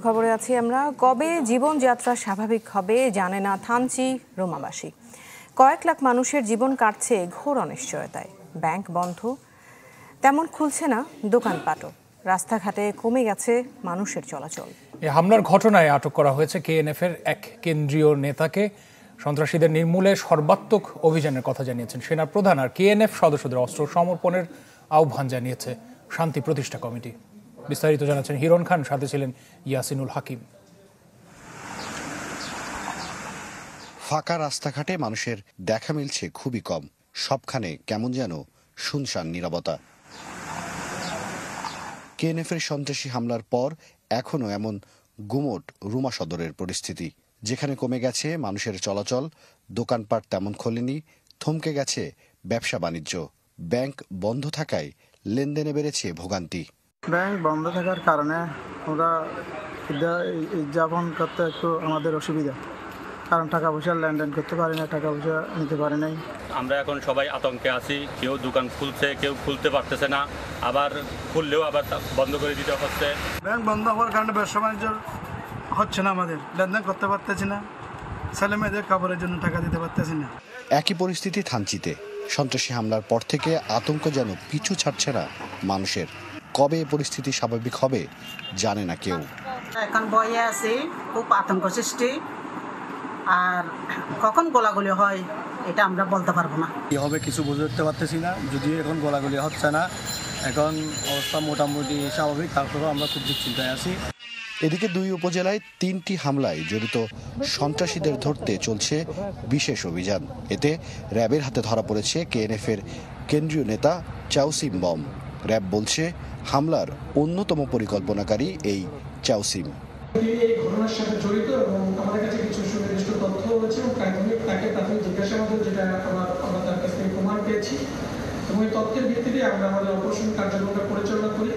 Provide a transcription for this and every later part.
খবরে আছি আমরা। কবে জীবনযাত্রা স্বাভাবিক হবে জানে না থানচি রোমাবাসী। কয়েক লাখ মানুষের জীবন কাটছে ঘোর অনিশ্চয়তায়। ব্যাংক বন্ধ, তেমন খুলছে না দোকানপাটও। রাস্তাঘাটে কমে গেছে মানুষের চলাচল। এই হামলার ঘটনায় আটক করা হয়েছে কেএনএফ-এর এক কেন্দ্রীয় নেতাকে। সন্ত্রাসীদের নির্মূলে সর্বাত্মক অভিযানের কথা জানিয়েছেন সেনাপ্রধান, আর কেএনএফ সদস্যদের অস্ত্র সমর্পণের আহ্বান জানিয়েছে শান্তি প্রতিষ্ঠা কমিটি। বিস্তারিত জানাচ্ছেন হিরণ খান, সাথে ছিলেন ইয়াসিনুল হাকিম। ফাঁকা রাস্তাঘাটে মানুষের দেখা মিলছে খুবই কম। সবখানে কেমন যেন শুনশান নীরবতা। কেএনএফের সন্ত্রাসী হামলার পর এখনো এমন গুমোট রুমা সদরের পরিস্থিতি, যেখানে কমে গেছে মানুষের চলাচল, দোকানপাট তেমন খোলেনি, থমকে গেছে ব্যবসা বাণিজ্য। ব্যাংক বন্ধ থাকায় লেনদেনে বেড়েছে ভোগান্তি। ব্যাংক বন্ধ থাকার কারণে আমরা উদযাপন করতে একটু আমাদের অসুবিধা, কারণ টাকা পয়সা লেনদেন করতে পারি না, টাকা পয়সা নিতে পারি নাই। আমরা এখন সবাই আতঙ্কে আছি। কেউ দোকান খুলছে, কেউ খুলতে পারতেছে না, আবার খুললেও আবার বন্ধ করে দিতে হচ্ছে। ব্যাংক বন্ধ হওয়ার কারণে ব্যবসা বাণিজ্য হচ্ছে না, আমাদের লেনদেন করতে পারতেছি না, ছেলে মেয়েদের কাপড়ের জন্য টাকা দিতে পারতেছি না। একই পরিস্থিতি থানচিতে। সন্ত্রাসী হামলার পর থেকে আতঙ্ক যেন পিছু ছাড়ছে না মানুষের। কবে পরিস্থিতি স্বাভাবিক হবে জানে না কেউ। এখন বয়ে আছে, খুব আতঙ্ক সৃষ্টি, আর কখন গোলাগুলি হয় এটা আমরা বলতে পারবো না। কি হবে কিছু বুঝতে পারতেছি না। যদিও এখন গোলাগুলি হচ্ছে না, এখন অবস্থা মোটামুটি স্বাভাবিক, তারপরেও আমরা খুব দুশ্চিন্তায় আছি। এদিকে দুই উপজেলায় ৩টি হামলায় জড়িত সন্ত্রাসীদের ধরতে চলছে বিশেষ অভিযান। এতে র্যাবের হাতে ধরা পড়েছে কেএনএফের কেন্দ্রীয় নেতা চাউসিম বম। র্যাব বলছে হামলার অন্যতম পরিকল্পনাকারী এই চাউসিম। এই ঘটনার সাথে জড়িত এবং আমাদের কাছে কিছু সুনির্দিষ্ট তথ্য রয়েছে এবং তাকে প্রাথমিক জিজ্ঞাসাবাদে যেটা আমরা তার কাছ থেকে প্রমাণ পেয়েছি এবং এই তথ্যের ভিত্তিতে আমরা আমাদের অপারেশন কার্যক্রমটা পরিচালনা করি।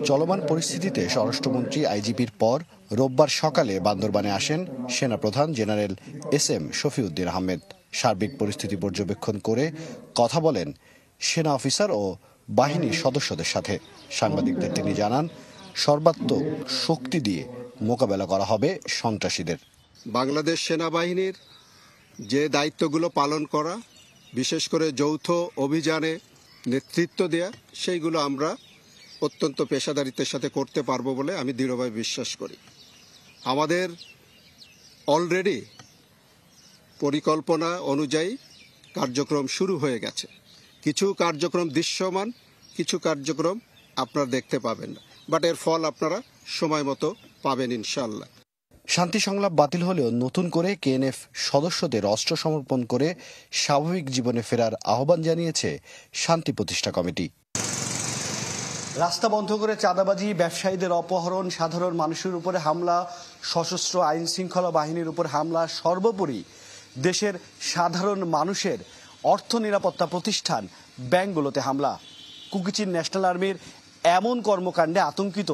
চলমান পরিস্থিতিতে স্বরাষ্ট্রমন্ত্রী আইজিপির পর রোববার সকালে বান্দরবানে আসেন সেনাপ্রধান জেনারেল এসএম শফিউদ্দিন আহমেদ। সার্বিক পরিস্থিতি পর্যবেক্ষণ করে কথা বলেন সেনা অফিসার ও বাহিনীর সদস্যদের সাথে। সাংবাদিকদের তিনি জানান, সর্বাত্মক শক্তি দিয়ে মোকাবেলা করা হবে সন্ত্রাসীদের। বাংলাদেশ সেনাবাহিনীর যে দায়িত্বগুলো পালন করা, বিশেষ করে যৌথ অভিযানে নেতৃত্ব দেয়া, সেইগুলো আমরা অত্যন্ত পেশাদারিত্বের সাথে করতে পারবো বলে আমি দৃঢ়ভাবে বিশ্বাস করি। আমাদের অলরেডি পরিকল্পনা অনুযায়ী কার্যক্রম শুরু হয়ে গেছে। কিছু কার্যক্রম দৃশ্যমান, কিছু কার্যক্রম আপনারা দেখতে পাবেন না, বাট এর ফল আপনারা সময় মতো পাবেন ইনশাল্লাহ। শান্তি সংলাপ বাতিল হলেও নতুন করে কেএনএফ সদস্যদের অস্ত্র সমর্পণ করে স্বাভাবিক জীবনে ফেরার আহ্বান জানিয়েছে শান্তি প্রতিষ্ঠা কমিটি। রাস্তা বন্ধ করে চাঁদাবাজি, ব্যবসায়ীদের অপহরণ, সাধারণ মানুষের উপরে হামলা, সশস্ত্র আইন শৃঙ্খলা বাহিনীর উপর হামলা, সর্বোপরি দেশের সাধারণ মানুষের অর্থ নিরাপত্তা প্রতিষ্ঠান ব্যাংকগুলোতে হামলা। কুকিচিন ন্যাশনাল আর্মির এমন কর্মকাণ্ডে আতঙ্কিত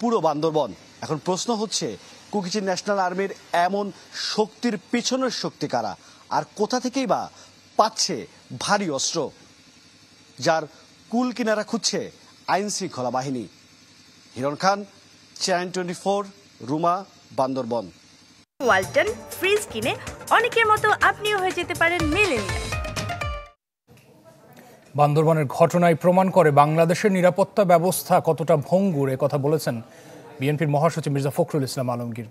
পুরো বান্দরবন। এখন প্রশ্ন হচ্ছে, কুকিচিন ন্যাশনাল আর্মির এমন শক্তির পিছনের শক্তি কারা, আর কোথা থেকেই বা পাচ্ছে ভারী অস্ত্র, যার কুল কিনারা খুঁজছে আইন শৃঙ্খলা বাহিনী? হিরণ খান, চ্যানেল 24, রুমা, বান্দরবন। ওয়ালটন ফ্রিজ কিনে অনেকের মতো আপনিও হয়ে যেতে পারেন মিলেনিয়াল। বান্দরবনের ঘটনায় প্রমাণ করে বাংলাদেশের নিরাপত্তা ব্যবস্থা কতটা ভঙ্গুর, কথা বলেছেন বিএনপির মহাসচিব মির্জা ফখরুল ইসলাম আলমগীর।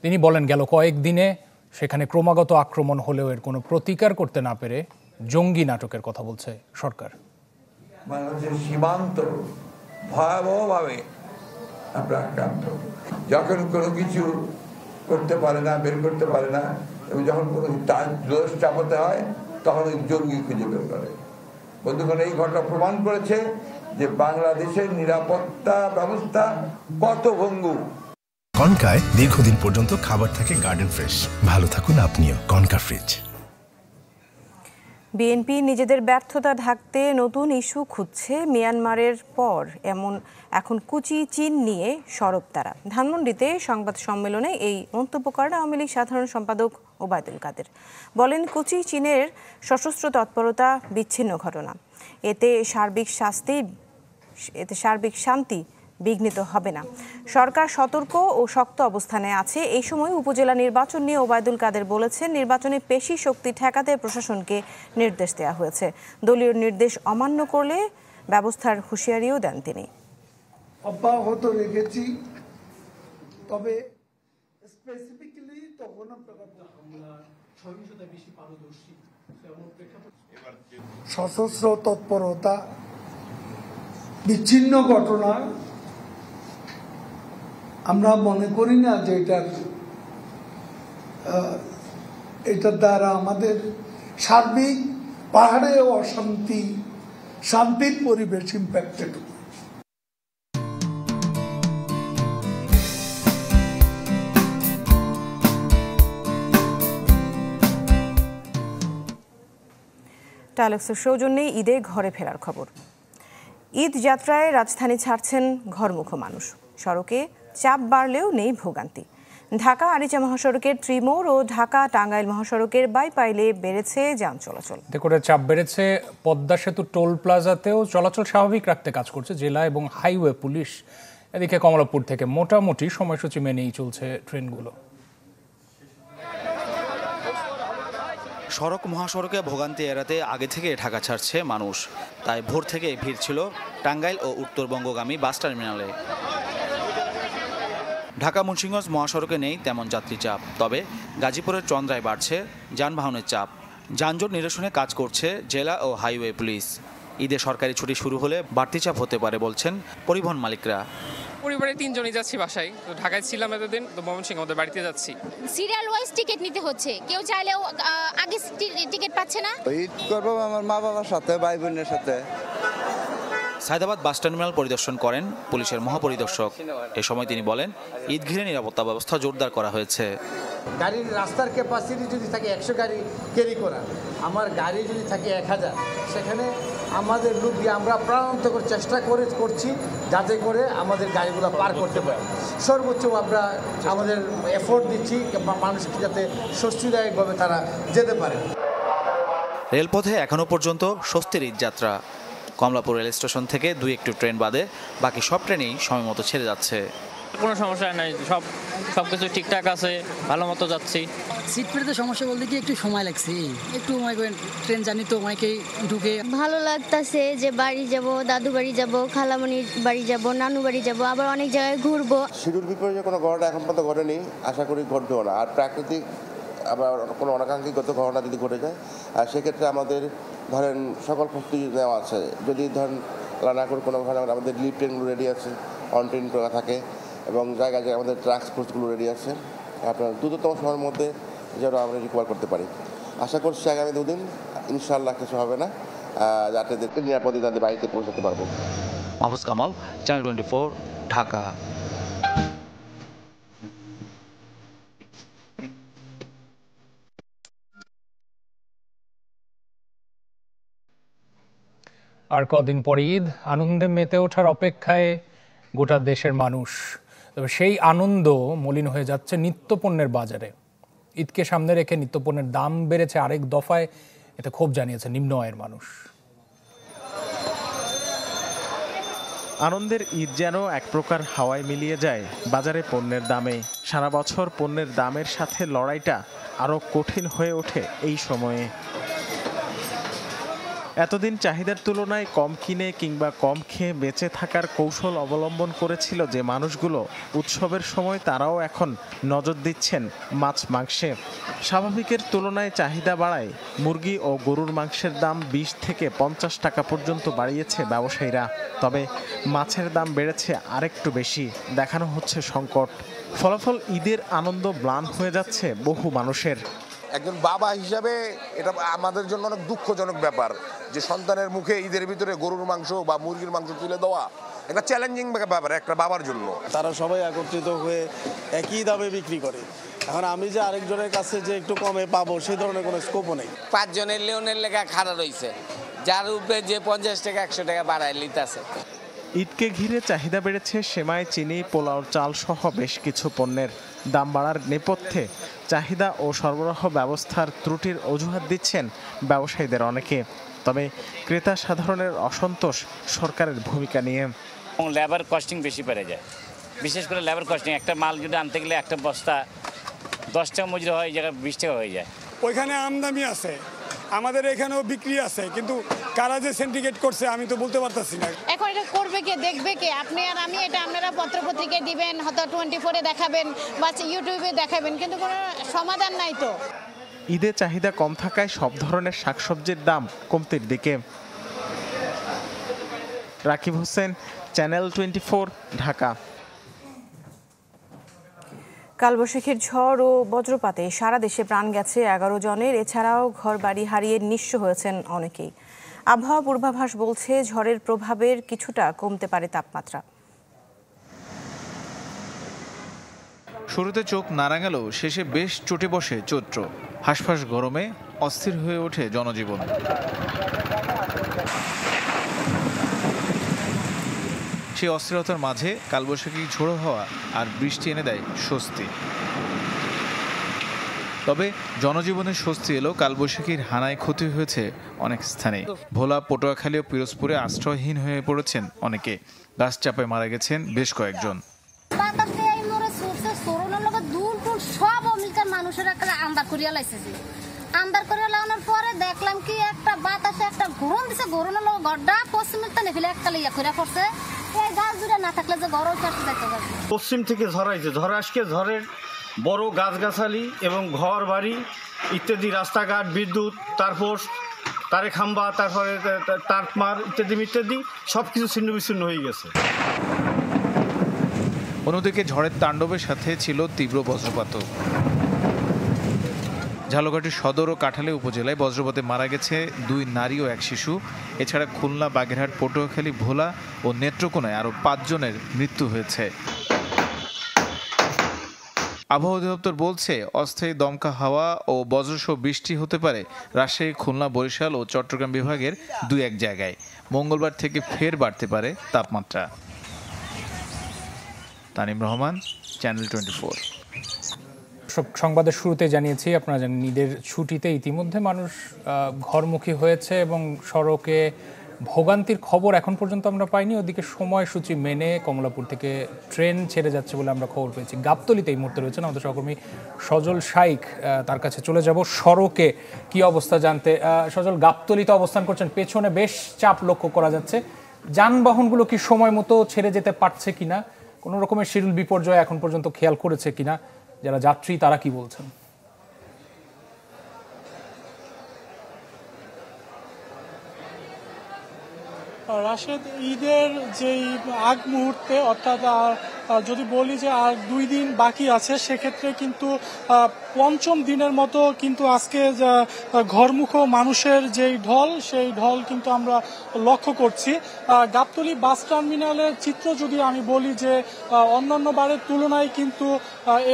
তিনি বলেন, গেল কয়েকদিনে সেখানে ক্রমাগত আক্রমণ হলেও এর কোনো প্রতিকার করতে না পেরে জঙ্গি নাটকের কথা বলছে সরকার। বাংলাদেশের সীমান্ত ভয়াবহভাবে আমরা আক্রান্ত। যখন কোনো কিছু করতে পারে না, বের করতে পারে না, এবং যখন কোনো দোষ চাপাতে হয় তখন ওই জঙ্গি খুঁজে বের করে। বন্ধুগণ, এই ঘটনা প্রমাণ করেছে যে বাংলাদেশের নিরাপত্তা ব্যবস্থা কত ভঙ্গুর। কনকায় দীর্ঘদিন পর্যন্ত খাবার থাকে গার্ডেন ফ্রেশ। ভালো থাকুন আপনিও। Concha fridge. বিএনপি নিজেদের ব্যর্থতা ঢাকতে নতুন ইস্যু খুঁজছে। মিয়ানমারের পর এখন কুচি চীন নিয়ে সরব তারা। ধানমন্ডিতে সংবাদ সম্মেলনে এই মন্তব্য করেন আওয়ামী লীগ সাধারণ সম্পাদক ওবায়দুল কাদের। বলেন, কুচি চীনের সশস্ত্র তৎপরতা বিচ্ছিন্ন ঘটনা, এতে সার্বিক শান্তি বিঘ্নিত হবে না। সরকার সতর্ক ও শক্ত অবস্থানে আছে। এই সময় উপজেলা নির্বাচন নিয়ে ওবায়দুল কাদের বলেছেন, নির্বাচনে পেশি শক্তি ঠেকাতে প্রশাসনকে নির্দেশ দেওয়া হয়েছে। দলীয় নির্দেশ অমান্য করলে ব্যবস্থার হুঁশিয়ারিও দেন তিনি। অব্যাহত রেখেছি, তবে স্পেসিফিক্যালি তখন সশস্ত্র তৎপরতা, বিচ্ছিন্ন ঘটনা আমরা মনে করি না যে এটার দ্বারা আমাদের সার্বিক পাহাড়ে অশান্তি, শান্তির পরিবেশ ইম্প্যাক্টেড। টাইলক্সের সৌজন্যে ঈদে ঘরে ফেরার খবর। ঈদ যাত্রায় রাজধানী ছাড়ছেন ঘরমুখো মানুষ। সড়কে চাপ বাড়লেও নেই ভোগান্তি। ঢাকা আরিচা মহাসড়কের ত্রিমোড় ও ঢাকা টাঙ্গাইল মহাসড়কের বাইপাইলে বেড়েছে যান চলাচল। এতে করে চাপ বেড়েছে। পদ্মা সেতু টোল প্লাজাতেও চলাচল স্বাভাবিক রাখতে কাজ করছে জেলা এবং হাইওয়ে পুলিশ। এদিকে কমলাপুর থেকে মোটামুটি সময়সূচি মেনেই চলছে ট্রেনগুলো। সড়ক মহাসড়কে ভোগান্তি এড়াতে আগে থেকে ঢাকা ছাড়ছে মানুষ। তাই ভোর থেকে ভিড় ছিল টাঙ্গাইল ও উত্তরবঙ্গগামী বাস টার্মিনালে। ঢাকা মুন্সিগঞ্জ মহাসড়কে নেই তেমন যাত্রী চাপ, তবে গাজীপুরের চন্দ্রায় বাড়ছে যানবাহনের চাপ। যানজট নিরসনে কাজ করছে জেলা ও হাইওয়ে পুলিশ। ঈদে সরকারি ছুটি শুরু হলে বাড়তি চাপ হতে পারে বলছেন পরিবহন মালিকরা। পরিবারে 3 জনই যাচ্ছি বাসায়, তো ঢাকায় ছিলাম এতদিন, তো ময়মনসিংহ আমাদের বাড়িতে যাচ্ছি। সিরিয়াল ওয়াইজ টিকিট নিতে হচ্ছে, কেউ চাইলেও আগে টিকিট পাচ্ছে না। ঈদ করবো আমার মা বাবার সাথে, ভাই বোনের সাথে। সায়দাবাদ বাস টার্মিনাল পরিদর্শন করেন পুলিশের মহাপরিদর্শক। এ সময় তিনি বলেন, ঈদ ঘিরে নিরাপত্তা ব্যবস্থা জোরদার করা হয়েছে। গাড়ির রাস্তার ক্যাপাসিটি যদি থাকে 100 গাড়ি ক্যারি করা, আমার গাড়ি যদি থাকে 1000, সেখানে আমাদের লোক দিয়ে আমরা প্রাণান্তকর চেষ্টা করছি যাতে করে আমাদের গাড়িগুলো পার করতে পারে। সর্বোচ্চ আমরা আমাদের এফোর্ট দিচ্ছি মানুষকে যাতে স্বস্তিদায়কভাবে তারা যেতে পারে। রেলপথে এখনো পর্যন্ত স্বস্তির ঈদ যাত্রা। কমলাপুর রেল স্টেশন থেকে 2-1 ট্রেন বাদে বাকি সব ট্রেনই সময়মতো ছেড়ে যাচ্ছে। কোনো সমস্যা নাই, সব কিছু ঠিকঠাক আছে, ভালো মতো যাচ্ছি। সিট পেতে সমস্যা বলতে কি একটু সময় লাগছে, একটু ট্রেন জানি তো অনেকেই ঢুকে। ভালো লাগতেছে যে বাড়ি যাব, দাদু বাড়ি যাব, খালামণির বাড়ি যাব, নানু বাড়ি যাব, আবার অনেক জায়গায় ঘুরবো। শিডিউল বিপর্যয় কোনো ঘটনা এখন পর্যন্ত ঘটেনি, আশা করি ঘটবেও না। আর প্রাকৃতিক আবার কোনো অনাকাঙ্ক্ষিত ঘটনা যদি ঘটে যায়, আর সেক্ষেত্রে আমাদের ধরেন সকল প্রস্তুতি নেওয়া আছে। যদি ধরেন না করে কোনো ঘটনা, আমাদের লিভ ট্রেনগুলো রেডি আছে, অন ট্রেন করা থাকে, এবং জায়গায় জায়গায় আমাদের ট্রান্সপোর্টগুলো রেডি আছে। আপনার দ্রুততম সময়ের মধ্যে যেন আমরা রিকভার করতে পারি। আশা করছি আগামী 2 দিন ইনশাআল্লাহ কিছু হবে না, যাত্রীদেরকে নিরাপদে তাদের বাড়িতে পৌঁছাতে পারবো। মাহফুজ কামাল, চ্যানেল 24, ঢাকা। আর কদিন পরে ঈদ, আনন্দে মেতে ওঠার অপেক্ষায় গোটা দেশের মানুষ। তবে সেই আনন্দ মলিন হয়ে যাচ্ছে নিত্যপণ্যের বাজারে। ঈদকে সামনে রেখে নিত্যপণ্যের দাম বেড়েছে আরেক দফায়, এতে ক্ষোভ জানিয়েছে নিম্ন আয়ের মানুষ। আনন্দের ঈদ যেন এক প্রকার হাওয়ায় মিলিয়ে যায় বাজারে পণ্যের দামে। সারা বছর পণ্যের দামের সাথে লড়াইটা আরও কঠিন হয়ে ওঠে এই সময়ে। এতদিন চাহিদার তুলনায় কম কিনে কিংবা কম খেয়ে বেঁচে থাকার কৌশল অবলম্বন করেছিল যে মানুষগুলো, উৎসবের সময় তারাও এখন নজর দিচ্ছেন মাছ মাংসে। স্বাভাবিকের তুলনায় চাহিদা বাড়ায় মুরগি ও গরুর মাংসের দাম 20 থেকে 50 টাকা পর্যন্ত বাড়িয়েছে ব্যবসায়ীরা। তবে মাছের দাম বেড়েছে আরেকটু বেশি, দেখানো হচ্ছে সংকট। ফলাফল ঈদের আনন্দ ম্লান হয়ে যাচ্ছে বহু মানুষের। একজন বাবা হিসাবে এটা আমাদের জন্য অনেক দুঃখজনক ব্যাপার যে সন্তানের মুখে ঈদের ভিতরে গরুর মাংস বা মুরগির মাংস তুলে দেওয়া একটা চ্যালেঞ্জিং ব্যাপার একটা বাবার জন্য। তারা সবাই একত্রিত হয়ে একই দামে বিক্রি করে। এখন আমি যে আরেকজনের কাছে যে একটু কমে পাবো সেই ধরনের কোনো স্কোপও নেই। 5 জনের লেনের লেখা খাড়া রয়েছে, যার উপরে যে 50 টাকা 100 টাকা বাড়ায় লিতেছে। ঈদকে ঘিরে চাহিদা বেড়েছে সেমাই, চিনি, পোলাও চাল সহ বেশ কিছু পণ্যের। দাম বাড়ার নেপথ্যে চাহিদা ও সরবরাহ ব্যবস্থার ত্রুটির অজুহাত দিচ্ছেন ব্যবসায়ীদের অনেকে। তবে ক্রেতা সাধারণের অসন্তোষ সরকারের ভূমিকা নিয়ে। এবং লেবার কস্টিং বেশি বেড়ে যায়, বিশেষ করে লেবার কস্টিং। একটা মাল যদি আনতে গেলে একটা বস্তা 10 টাকা মজুরি হয়, এই জায়গায় 20 টাকা হয়ে যায়। ওইখানে আমদানি আছে, আমাদের এখানেও বিক্রি আছে, কিন্তু কারা যে সিন্ডিকেট করছে আমি তো বলতে পারতাছি না। এখন এটা করবে কে, দেখবে কে? আপনি আর আমি, এটা আপনারা পত্রপত্রিকায় দিবেন, হয়তো 24-এ দেখাবেন বা ইউটিউবে দেখাবেন, কিন্তু কোনো সমাধান নাই তো। ঈদে চাহিদা কম থাকায় সব ধরনের শাকসবজির দাম কমতির দিকে। রাকিব হোসেন, চ্যানেল 24, ঢাকা। কালবৈশাখীর ঝড় ও বজ্রপাতে সারা দেশে প্রাণ গেছে 11 জনের। এছাড়াও ঘরবাড়ি হারিয়ে নিঃস্ব হয়েছেন অনেকেই। আবহাওয়া পূর্বাভাস বলছে ঝড়ের প্রভাবের কিছুটা কমতে পারে তাপমাত্রা। শুরুতে চোখ নাড়া গেল, শেষে বেশ চটে বসে চৈত্র। হাঁসফাঁস গরমে অস্থির হয়ে ওঠে জনজীবন। সেই অস্থিরতার মাঝে কালবৈশাখী ঝোড়ো হওয়া আর বৃষ্টি এনে দেয় স্বস্তি। তবে জনজীবনের স্বস্তি এলো কালবৈশাখীর হানায় ক্ষতি হয়েছে অনেক স্থানে। ভোলা, পটুয়াখালী ও পিরোজপুরে আশ্রয়হীন হয়ে পড়েছেন অনেকে। গাছ চাপায় মারা গেছেন বেশ কয়েকজন। মানুষের একটা আন্দার করিয়া লাইছে, আন্দার করিয়া লাগানোর পরে দেখলাম কি একটা বাতাসে একটা ঘুরন দিছে, ঘুরনের লোক গড্ডা পশ্চিমের টানে ফেলে একটা ইয়া করে পড়ছে। এই গাছ জুড়ে না থাকলে যে গরম কাটতে যাইতে পারবে। পশ্চিম থেকে ঝড় আইছে, ঝড় আজকে ঝড়ের বড় গাছগাছালি এবং ঘর বাড়ি ইত্যাদি, রাস্তাঘাট, বিদ্যুৎ, তারপর তারে খাম্বা, তারপরে তারমার ইত্যাদি ইত্যাদি সবকিছু ছিন্ন বিচ্ছিন্ন হয়ে গেছে। অন্যদিকে ঝড়ের তাণ্ডবের সাথে ছিল তীব্র বজ্রপাতও। ঝালকাঠি সদর ও কাঁঠালী উপজেলায় বজ্রপাতে মারা গেছে 2 নারী ও 1 শিশু। এছাড়া খুলনা, বাগেরহাট, পটুয়াখালী, ভোলা ও নেত্রকোনায় আরও 5 জনের মৃত্যু হয়েছে। আবহাওয়া অধিদপ্তর বলছে অস্থায়ী দমকা হাওয়া ও বজ্রসহ বৃষ্টি হতে পারে রাজশাহী, খুলনা, বরিশাল ও চট্টগ্রাম বিভাগের 2-1 জায়গায়। মঙ্গলবার থেকে ফের বাড়তে পারে তাপমাত্রা। তানিম রহমান, চ্যানেল 24। সংবাদের শুরুতে জানিয়েছি, আপনারা জানেন ঈদের ছুটিতে ইতিমধ্যে মানুষ ঘরমুখী হয়েছে এবং সড়কে ভোগান্তির খবর এখন পর্যন্ত আমরা পাইনি। ওদিকে সময়সূচি মেনে কমলাপুর থেকে ট্রেন ছেড়ে যাচ্ছে বলে আমরা খবর পেয়েছি। গাবতলীতে এই মুহূর্তে রয়েছেন আমাদের সহকর্মী সজল শাইক, তার কাছে চলে যাব সড়কে কি অবস্থা জানতে। সজল, গাবতলীতে অবস্থান করছেন, পেছনে বেশ চাপ লক্ষ্য করা যাচ্ছে। যানবাহনগুলো কি সময় মতো ছেড়ে যেতে পারছে কিনা, কোনো রকমের শিডিউল বিপর্যয় এখন পর্যন্ত খেয়াল করেছে কিনা যারা যাত্রী, তারা কি বলছেন? রাশেদ, ঈদের যেই আগ মুহূর্তে, অর্থাৎ যদি বলি যে আর 2 দিন বাকি আছে, সেক্ষেত্রে কিন্তু 5ম দিনের মতো কিন্তু আজকে ঘরমুখ মানুষের যেই ঢল, সেই ঢল কিন্তু আমরা লক্ষ্য করছি। গাবতলী বাস টার্মিনালের চিত্র যদি আমি বলি যে অন্যান্য বারের তুলনায় কিন্তু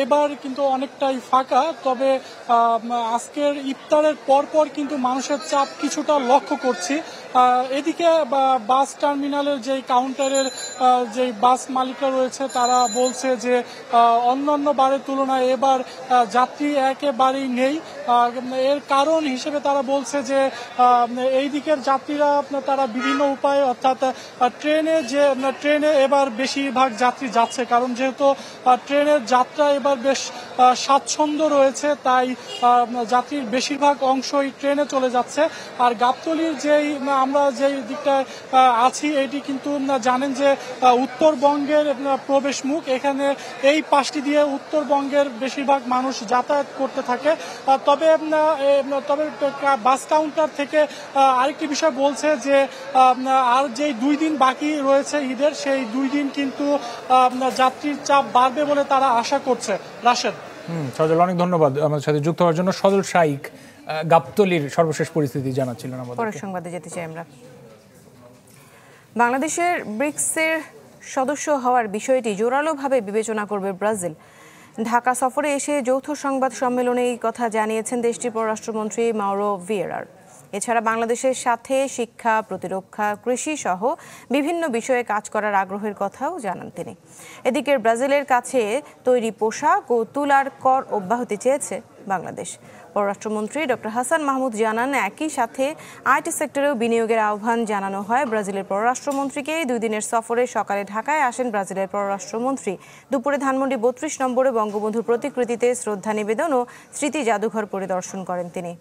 এবার কিন্তু অনেকটাই ফাঁকা। তবে আজকের ইফতারের পরপর কিন্তু মানুষের চাপ কিছুটা লক্ষ্য করছি। এদিকে বাস টার্মিনালের যেই কাউন্টারের যেই বাস মালিকরা রয়েছে, তারা বলছে যে অন্যান্য বারের তুলনায় এবার যাত্রী একেবারেই নেই। এর কারণ হিসেবে তারা বলছে যে এই দিকের যাত্রীরা তারা বিভিন্ন উপায়ে, অর্থাৎ ট্রেনে এবার বেশিরভাগ যাত্রী যাচ্ছে, কারণ যেহেতু ট্রেনের যাত্রা এবার বেশ স্বাচ্ছন্দ্য রয়েছে, তাই যাত্রীর বেশিরভাগ অংশই ট্রেনে চলে যাচ্ছে। আর গাবতলীর যেই আমরা যেই দিকটায় আছি, এটি কিন্তু জানেন যে উত্তরবঙ্গের প্রবেশ মুখ। এখানে এই পাশটি দিয়ে উত্তরবঙ্গের বেশিরভাগ মানুষ যাতায়াত করতে থাকে। তবে বাস কাউন্টার থেকে আরেকটি বিষয় বলছে যে আর যেই 2 দিন বাকি রয়েছে ঈদের, সেই 2 দিন কিন্তু যাত্রীর চাপ বাড়বে বলে তারা আশা করছে। রাশেদ, সজল, অনেক ধন্যবাদ আমাদের সাথে যুক্ত হওয়ার জন্য। সজল শাইক গাবতলীর সর্বশেষ পরিস্থিতি জানাচ্ছিলেন আমাদের। পরের সংবাদে যেতে চাই আমরা। বাংলাদেশের ব্রিক্সের সদস্য হওয়ার বিষয়টি জোরালোভাবে বিবেচনা করবে ব্রাজিল। ঢাকা সফরে এসে যৌথ সংবাদ সম্মেলনে এই কথা জানিয়েছেন দেশটির পররাষ্ট্রমন্ত্রী মাউরো ভিয়েরার। এছাড়া বাংলাদেশের সাথে শিক্ষা, প্রতিরক্ষা, কৃষি সহ বিভিন্ন বিষয়ে কাজ করার আগ্রহের কথাও জানান তিনি। এদিকে ব্রাজিলের কাছে তৈরি পোশাক ও তুলার কর অব্যাহতি চেয়েছে বাংলাদেশ। পররাষ্ট্রমন্ত্রী ডক্টর হাসান মাহমুদ জানান, একই সাথে আইটি সেক্টরেও বিনিয়োগের আহ্বান জানানো হয় ব্রাজিলের পররাষ্ট্রমন্ত্রীকে। 2 দিনের সফরে সকালে ঢাকায় আসেন ব্রাজিলের পররাষ্ট্রমন্ত্রী। দুপুরে ধানমন্ডি 32 নম্বরে বঙ্গবন্ধুর প্রতিকৃতিতে শ্রদ্ধা নিবেদন ও স্মৃতি জাদুঘর পরিদর্শন করেন তিনি।